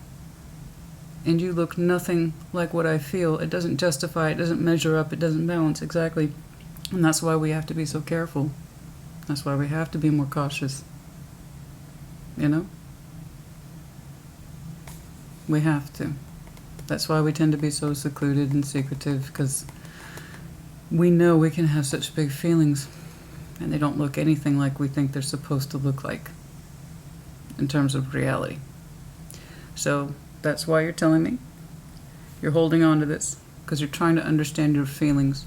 And you look nothing like what I feel. It doesn't justify, it doesn't measure up, it doesn't balance exactly. And that's why we have to be so careful. That's why we have to be more cautious. You know? We have to. That's why we tend to be so secluded and secretive, because we know we can have such big feelings and they don't look anything like we think they're supposed to look like in terms of reality. So that's why you're telling me. You're holding on to this because you're trying to understand your feelings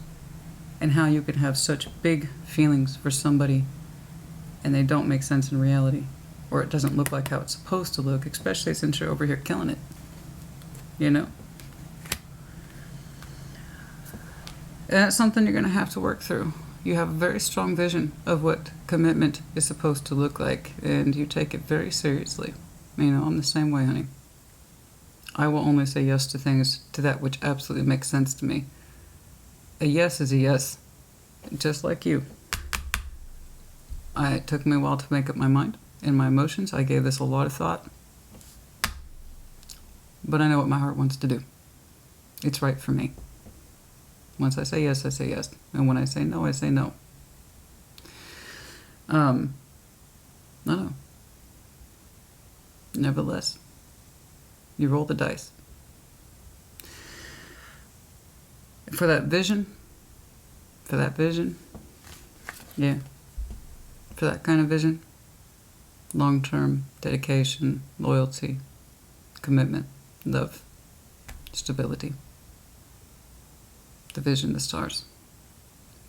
and how you can have such big feelings for somebody and they don't make sense in reality, or it doesn't look like how it's supposed to look, especially since you're over here killing it. You know? And that's something you're going to have to work through. You have a very strong vision of what commitment is supposed to look like, and you take it very seriously. You know, I'm the same way, honey. I will only say yes to things, to that which absolutely makes sense to me. A yes is a yes, just like you. It took me a while to make up my mind and my emotions. I gave this a lot of thought. But I know what my heart wants to do. It's right for me. Once I say yes, I say yes. And when I say no, I say no. No. Nevertheless, you roll the dice. For that vision, yeah. For that kind of vision, long-term dedication, loyalty, commitment, love, stability. The vision, the stars.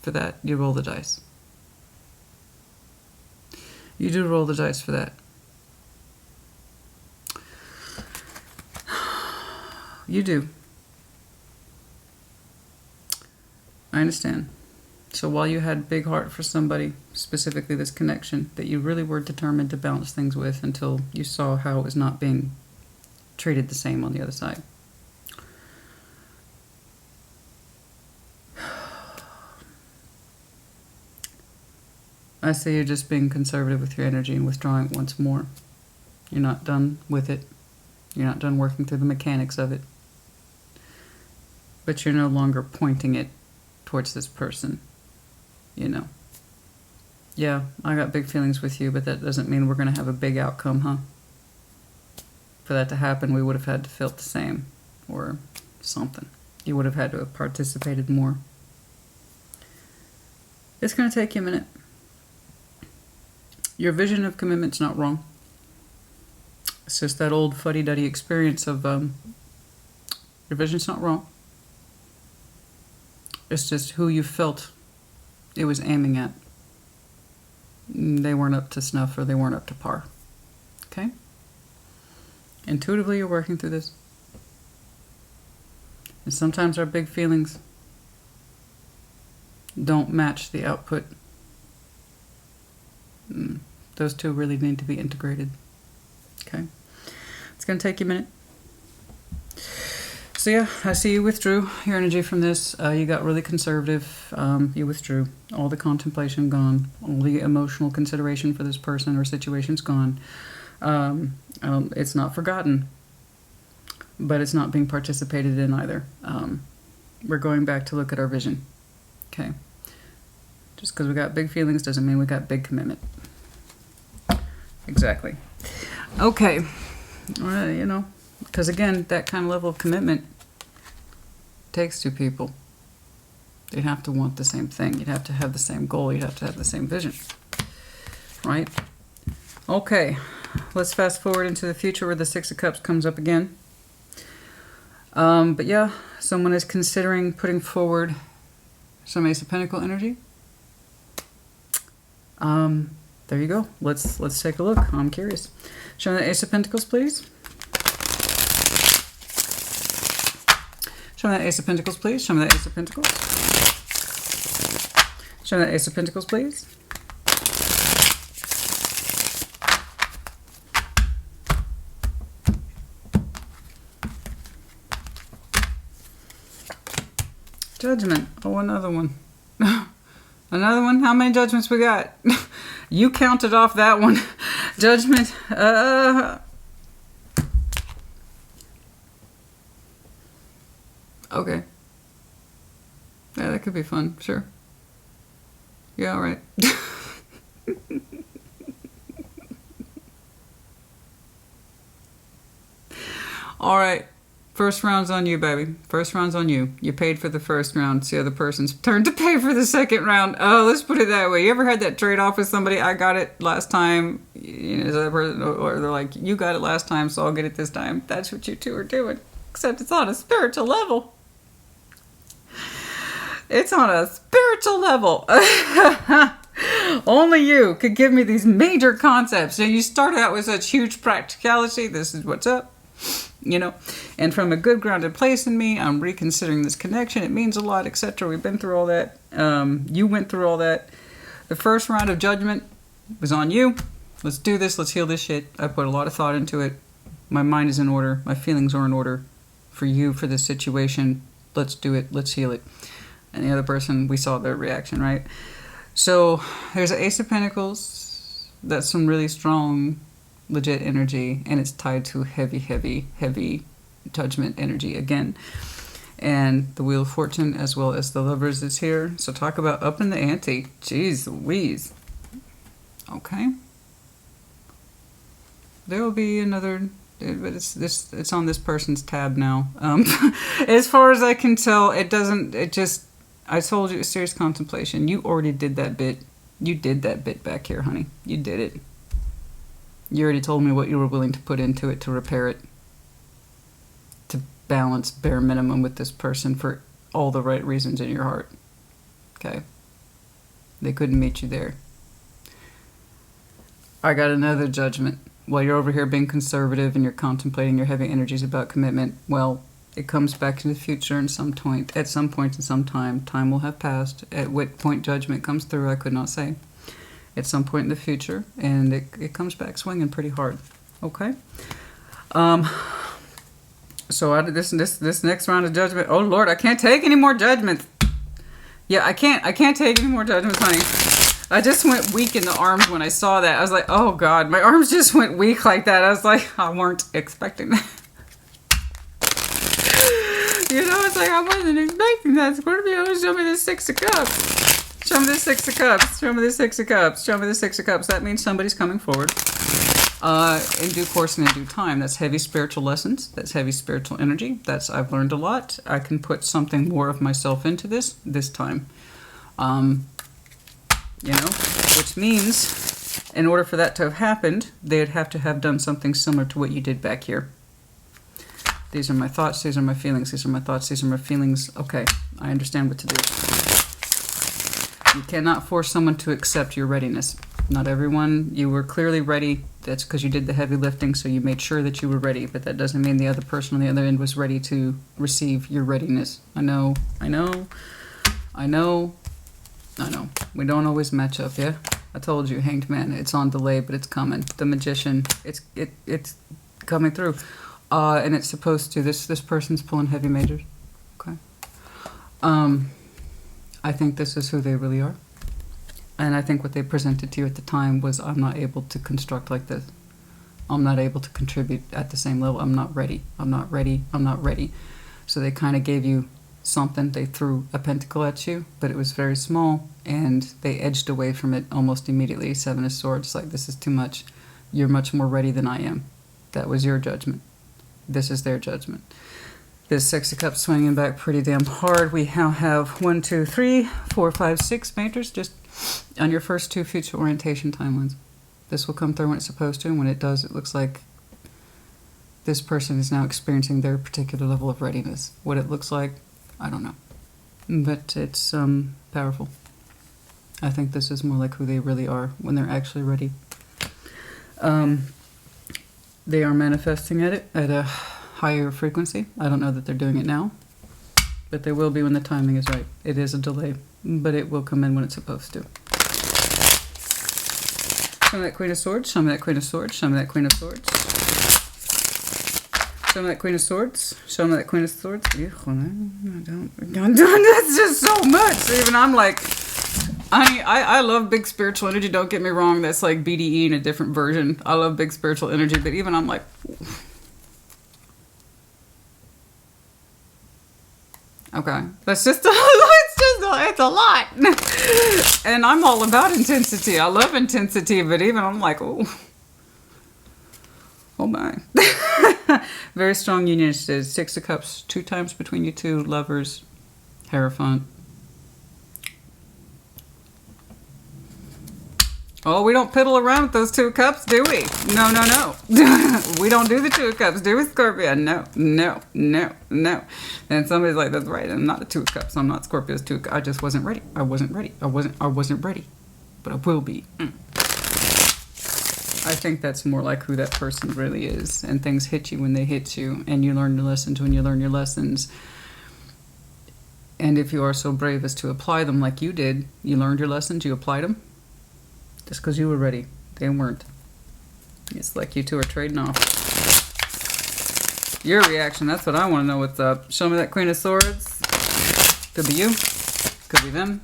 For that, you roll the dice. You do roll the dice for that. You do. I understand. So while you had big heart for somebody, specifically this connection, that you really were determined to balance things with until you saw how it was not being treated the same on the other side. I say you're just being conservative with your energy and withdrawing it once more. You're not done with it. You're not done working through the mechanics of it. But you're no longer pointing it towards this person, you know. Yeah, I got big feelings with you, but that doesn't mean we're going to have a big outcome, huh? For that to happen, we would have had to feel the same, or something. You would have had to have participated more. It's going to take you a minute. Your vision of commitment's not wrong. It's just that old fuddy-duddy experience of your vision's not wrong. It's just who you felt it was aiming at. They weren't up to snuff, or they weren't up to par. Okay? Intuitively, you're working through this. And sometimes our big feelings don't match the output. Those two really need to be integrated. Okay? It's going to take you a minute. So yeah, I see you withdrew your energy from this. You got really conservative. You withdrew. All the contemplation gone. All the emotional consideration for this person or situation's gone. It's not forgotten, but it's not being participated in either. We're going back to look at our vision. Okay? Just because we got big feelings doesn't mean we got big commitment. Exactly. Okay. You know, because again, that kind of level of commitment takes two people. You'd have to want the same thing. You'd have to have the same goal. You'd have to have the same vision. Right? Okay. let's fast forward into the future where the Six of Cups comes up again. But yeah, someone is considering putting forward some Ace of Pentacles energy. There you go. Let's take a look. I'm curious. Show me the Ace of Pentacles, please. Show me that Ace of Pentacles, please. Show me that Ace of Pentacles. Show me that Ace of Pentacles, please. Judgment. Oh, another one. Another one? How many judgments we got? You counted off that one. Judgment. Okay. Yeah, that could be fun. Sure. Yeah, alright. Alright. First round's on you, baby. First round's on you. You paid for the first round. It's the other person's turn to pay for the second round. Oh, let's put it that way. You ever had that trade-off with somebody? I got it last time. You know, or they're like, you got it last time, so I'll get it this time. That's what you two are doing. Except it's on a spiritual level. It's on a spiritual level. Only you could give me these major concepts. So you start out with such huge practicality. This is what's up. You know, and from a good grounded place in me, I'm reconsidering this connection. It means a lot, etc. We've been through all that. You went through all that. The first round of judgment was on you. Let's do this. Let's heal this shit. I put a lot of thought into it. My mind is in order. My feelings are in order for you, for this situation. Let's do it. Let's heal it. And the other person, we saw their reaction, right? So there's an Ace of Pentacles. That's some really strong, legit energy, and it's tied to heavy judgment energy again. And the Wheel of Fortune as well as the Lovers is here. So talk about upping the ante. Jeez Louise. Okay. There will be another, but it's on this person's tab now. As far as I can tell, I told you, serious contemplation. You already did that bit. You did that bit back here, honey. You did it. You already told me what you were willing to put into it to repair it. To balance bare minimum with this person for all the right reasons in your heart. Okay. They couldn't meet you there. I got another judgment. While you're over here being conservative and you're contemplating your heavy energies about commitment, well, it comes back to the future at some point in some time. Time will have passed. At what point judgment comes through, I could not say. At some point in the future, and it comes back swinging pretty hard. Okay. So out of this next round of judgment, oh Lord, I can't take any more judgments. Yeah, I can't take any more judgments, honey. I just went weak in the arms when I saw that. I was like, oh God, my arms just went weak like that. I was like, I weren't expecting that. You know, it's like, I wasn't expecting that. Scorpio, show me the Six of Cups. Show me the Six of Cups. Show me the Six of Cups. Show me the Six of Cups. That means somebody's coming forward in due course and in due time. That's heavy spiritual lessons. That's heavy spiritual energy. I've learned a lot. I can put something more of myself into this time. You know, which means in order for that to have happened, they'd have to have done something similar to what you did back here. These are my thoughts, these are my feelings, these are my thoughts, these are my feelings. Okay, I understand what to do. You cannot force someone to accept your readiness. Not everyone, you were clearly ready. That's because you did the heavy lifting, so you made sure that you were ready. But that doesn't mean the other person on the other end was ready to receive your readiness. I know. We don't always match up, yeah? I told you, Hanged Man, it's on delay, but it's coming. The Magician, it's coming through. And it's supposed to, this person's pulling heavy majors. Okay. I think this is who they really are. And I think what they presented to you at the time was, I'm not able to construct like this. I'm not able to contribute at the same level. I'm not ready. I'm not ready. I'm not ready. So they kind of gave you something. They threw a pentacle at you, but it was very small, and they edged away from it almost immediately. Seven of Swords, like, this is too much. You're much more ready than I am. That was your judgment. This is their judgment. This Six of Cups swinging back pretty damn hard. We now have 1, 2, 3, 4, 5, 6 majors just on your first two future orientation timelines. This will come through when it's supposed to, and when it does, it looks like this person is now experiencing their particular level of readiness. What it looks like, I don't know. But it's powerful. I think this is more like who they really are when they're actually ready. They are manifesting it at a higher frequency. I don't know that they're doing it now, but they will be when the timing is right. It is a delay, but it will come in when it's supposed to. Show me that Queen of Swords, show me that Queen of Swords, show me that Queen of Swords. Show me that Queen of Swords, show me that Queen of Swords. That's just so much. Even I'm like, I love big spiritual energy, don't get me wrong. That's like BDE in a different version. I love big spiritual energy, but even I'm like, okay, that's just it's a lot. And I'm all about intensity. I love intensity, but even I'm like, oh my. Very strong union. It says 6 of Cups, 2 times between you two, lovers, Hierophant. Oh, we don't piddle around with those 2 of Cups, do we? No. We don't do the 2 of Cups, do we, Scorpio? No. And somebody's like, that's right, I'm not the 2 of Cups. I'm not Scorpio's 2 of Cups. I just wasn't ready. I wasn't ready. But I will be. I think that's more like who that person really is. And things hit you when they hit you. And you learn your lessons when you learn your lessons. And if you are so brave as to apply them like you did, you learned your lessons, you applied them. Just because you were ready. They weren't. It's like you two are trading off. Your reaction, that's what I want to know what's up. Show me that Queen of Swords. Could be you. Could be them.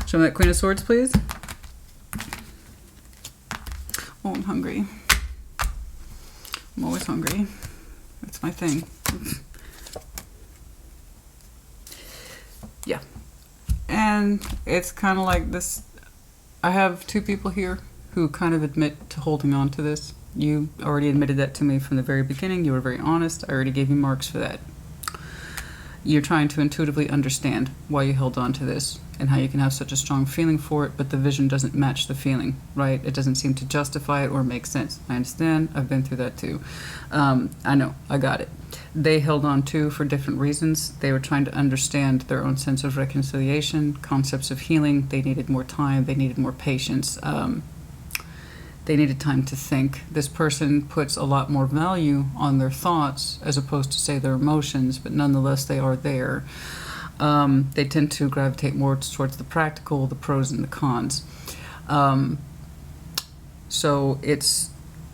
Show me that Queen of Swords, please. Oh, I'm hungry. I'm always hungry. That's my thing. Yeah. And it's kind of like this. I have 2 people here who kind of admit to holding on to this. You already admitted that to me from the very beginning. You were very honest. I already gave you marks for that. You're trying to intuitively understand why you held on to this and how you can have such a strong feeling for it, but the vision doesn't match the feeling, right? It doesn't seem to justify it or make sense. I understand. I've been through that too. I know. I got it. They held on too for different reasons. They were trying to understand their own sense of reconciliation, concepts of healing. They needed more time. They needed more patience. They needed time to think. This person puts a lot more value on their thoughts as opposed to, say, their emotions, but nonetheless they are there. They tend to gravitate more towards the practical, the pros and the cons. So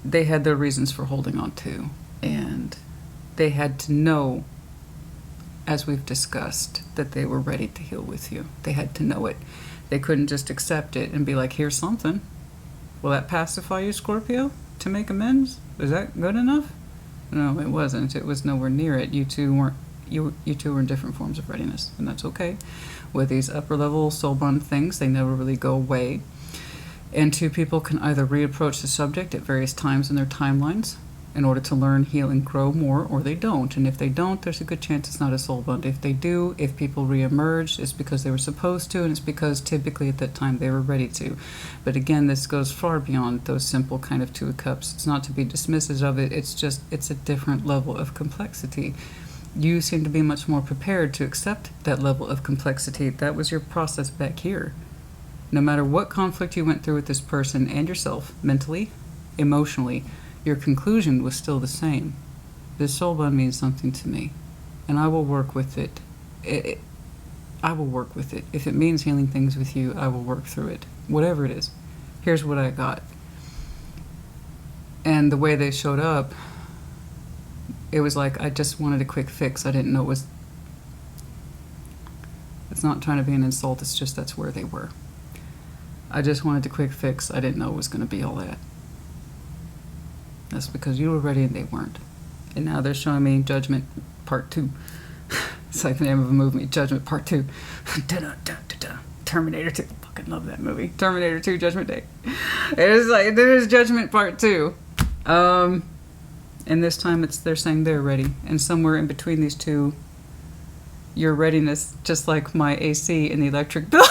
they had their reasons for holding on to, and they had to know, as we've discussed, that they were ready to heal with you. They had to know it. They couldn't just accept it and be like, here's something. Will that pacify you, Scorpio, to make amends? Is that good enough? No, it wasn't. It was nowhere near it. You two were in different forms of readiness, and that's okay. With these upper level soul bond things, they never really go away. And 2 people can either reapproach the subject at various times in their timelines in order to learn, heal, and grow more, or they don't. And if they don't, there's a good chance it's not a soul bond. If they do, if people reemerge, it's because they were supposed to, and it's because typically at that time they were ready to. But again, this goes far beyond those simple kind of 2 of Cups. It's not to be dismissive of it. It's a different level of complexity. You seem to be much more prepared to accept that level of complexity. That was your process back here. No matter what conflict you went through with this person and yourself, mentally, emotionally, your conclusion was still the same. This soul bond means something to me, and I will work with it. I will work with it. If it means healing things with you, I will work through it. Whatever it is. Here's what I got. And the way they showed up, it was like I just wanted a quick fix. I didn't know it was... It's not trying to be an insult, it's just that's where they were. I just wanted a quick fix. I didn't know it was going to be all that. That's because you were ready and they weren't. And now they're showing me Judgment Part 2. It's like the name of a movie, Judgment Part 2. Terminator 2. Fucking love that movie. Terminator 2, Judgment Day. There's Judgment Part 2. And this time they're saying they're ready. And somewhere in between these two, your readiness, just like my AC and the electric bill.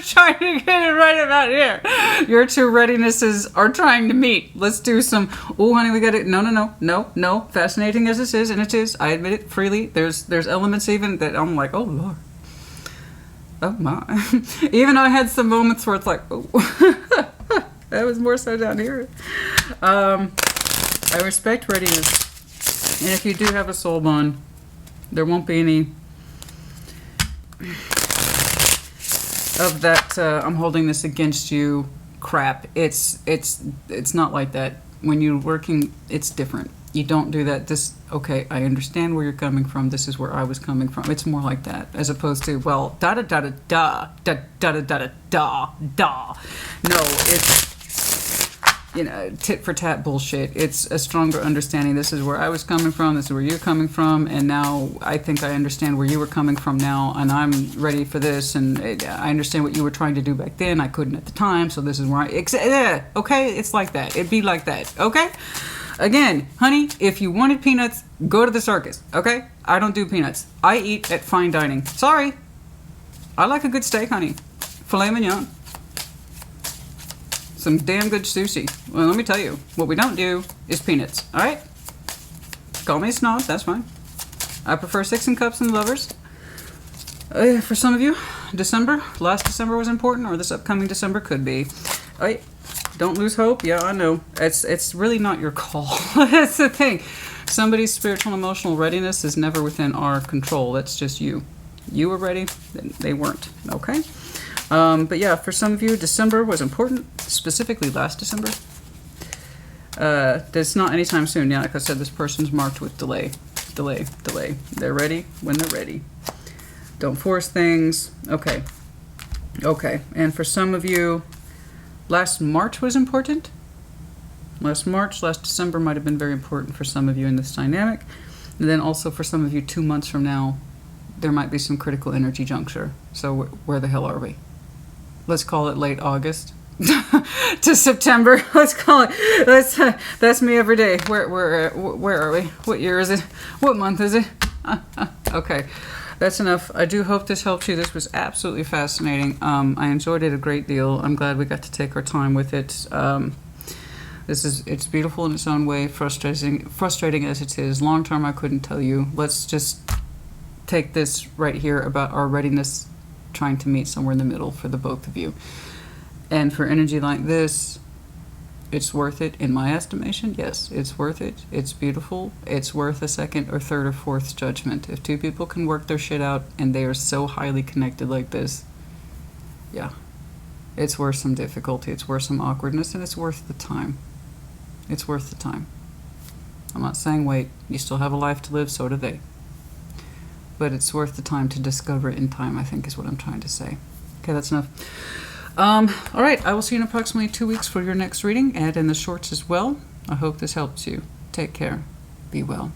Trying to get it right about here. Your two readinesses are trying to meet. Let's do some. Oh, honey, we got it. No. Fascinating as this is, and it is. I admit it freely. There's elements even that I'm like, oh Lord, oh my. Even I had some moments where it's like, oh, that was more so down here. I respect readiness, and if you do have a soul bond, there won't be any of that I'm holding this against you crap. It's not like that. When you're working, it's different. You don't do that. Okay, I understand where you're coming from. This is where I was coming from. It's more like that, as opposed to, well, da da da da da da da da da da da. No, it's, tit for tat bullshit. It's a stronger understanding. This is where I was coming from. This is where you're coming from. And now I think I understand where you were coming from now. And I'm ready for this. And I understand what you were trying to do back then. I couldn't at the time. So this is where okay? It's like that. It'd be like that. Okay? Again, honey, if you wanted peanuts, go to the circus. Okay? I don't do peanuts. I eat at fine dining. Sorry. I like a good steak, honey. Filet mignon. Some damn good sushi. Well, let me tell you, what we don't do is peanuts. All right? Call me a snob. That's fine. I prefer Six and Cups and Lovers. For some of you, last December was important, or this upcoming December could be. Don't lose hope. Yeah, I know. It's really not your call. That's the thing. Somebody's spiritual and emotional readiness is never within our control. That's just you. You were ready, they weren't. Okay? But yeah, for some of you, December was important, specifically last December. That's not anytime soon. Yeah, like I said, this person's marked with delay. They're ready when they're ready. Don't force things. Okay. And for some of you, last March was important. Last December might have been very important for some of you in this dynamic. And then also for some of you, 2 months from now, there might be some critical energy juncture. So where the hell are we? Let's call it late August to September. Let's call it. That's me every day. Where are we? What year is it? What month is it? Okay, that's enough. I do hope this helped you. This was absolutely fascinating. I enjoyed it a great deal. I'm glad we got to take our time with it. It's beautiful in its own way. Frustrating as it is. Long term, I couldn't tell you. Let's just take this right here about our readiness, trying to meet somewhere in the middle for the both of you. And for energy like this, it's worth it in my estimation. Yes, it's worth it. It's beautiful. It's worth a second or third or fourth judgment. If two people can work their shit out and they are so highly connected like this, yeah, it's worth some difficulty. It's worth some awkwardness, and it's worth the time. It's worth the time. I'm not saying wait. You still have a life to live, so do they. But it's worth the time to discover it in time, I think is what I'm trying to say. Okay, that's enough. All right, I will see you in approximately 2 weeks for your next reading, and in the shorts as well. I hope this helps you. Take care. Be well.